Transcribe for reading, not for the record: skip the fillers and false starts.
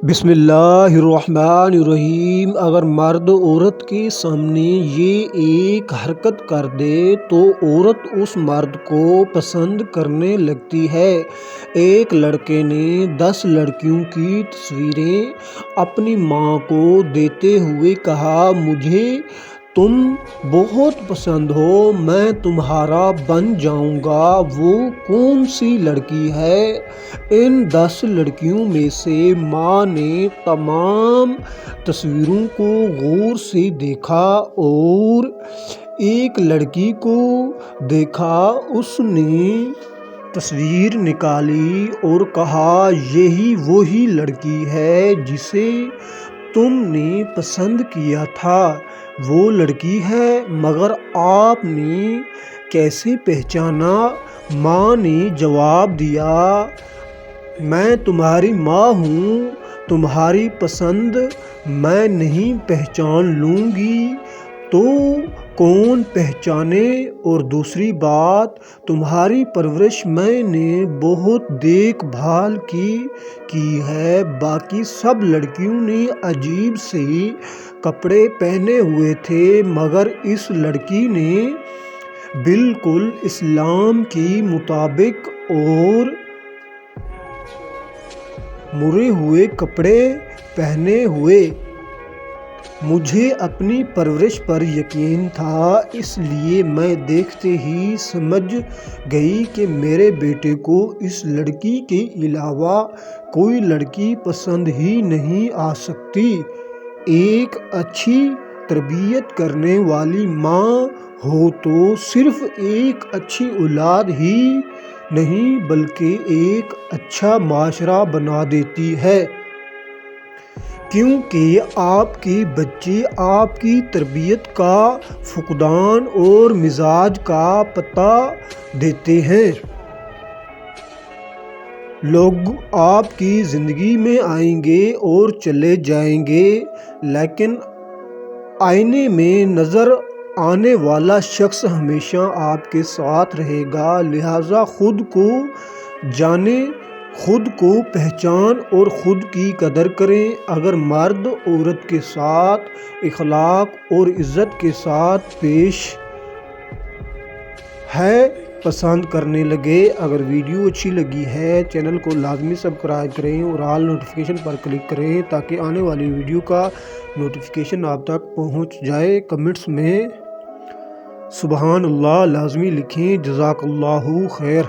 بسم اللہ الرحمن الرحیم۔ اگر مرد عورت کے سامنے یہ ایک حرکت کر دے تو عورت اس مرد کو پسند کرنے لگتی ہے۔ ایک لڑکے نے 10 لڑکیوں کی تصویریں اپنی ماں کو دیتے ہوئے کہا، مجھے تم بہت پسند ہو، میں تمہارا بن جاؤں گا۔ وہ کون سی لڑکی ہے؟ ان 10 لڑکیوں میں سے ماں نے تمام تصویروں کو غور سے دیکھا اور ایک لڑکی کو دیکھا۔ اس نے تصویر نکالی اور کہا، یہی وہی لڑکی ہے جسے تم نے پسند کیا تھا، وہ لڑکی ہے، مگر آپ نے کیسے پہچانا؟ ماں نے جواب دیا، میں تمہاری ماں ہوں، تمہاری پسند میں نہیں پہچان لوں گی تو کون پہچانے؟ اور دوسری بات، تمہاری پرورش میں نے بہت دیکھ بھال کی ہے۔ باقی سب لڑکیوں نے عجیب سے کپڑے پہنے ہوئے تھے، مگر اس لڑکی نے بالکل اسلام کے مطابق اور مرے ہوئے کپڑے پہنے ہوئے۔ مجھے اپنی پرورش پر یقین تھا، اس لیے میں دیکھتے ہی سمجھ گئی کہ میرے بیٹے کو اس لڑکی کے علاوہ کوئی لڑکی پسند ہی نہیں آ سکتی۔ ایک اچھی تربیت کرنے والی ماں ہو تو صرف ایک اچھی اولاد ہی نہیں بلکہ ایک اچھا معاشرہ بنا دیتی ہے، کیونکہ آپ کے بچے آپ کی تربیت کا فقدان اور مزاج کا پتہ دیتے ہیں۔ لوگ آپ کی زندگی میں آئیں گے اور چلے جائیں گے، لیکن آئینے میں نظر آنے والا شخص ہمیشہ آپ کے ساتھ رہے گا۔ لہٰذا خود کو جانیں، خود کو پہچانیں اور خود کی قدر کریں۔ اگر مرد عورت کے ساتھ اخلاق اور عزت کے ساتھ پیش ہے، پسند کرنے لگے۔ اگر ویڈیو اچھی لگی ہے، چینل کو لازمی سبسکرائب کریں اور آل نوٹیفیکیشن پر کلک کریں تاکہ آنے والی ویڈیو کا نوٹیفیکیشن آپ تک پہنچ جائے۔ کمنٹس میں سبحان اللہ لازمی لکھیں۔ جزاک اللہ خیر۔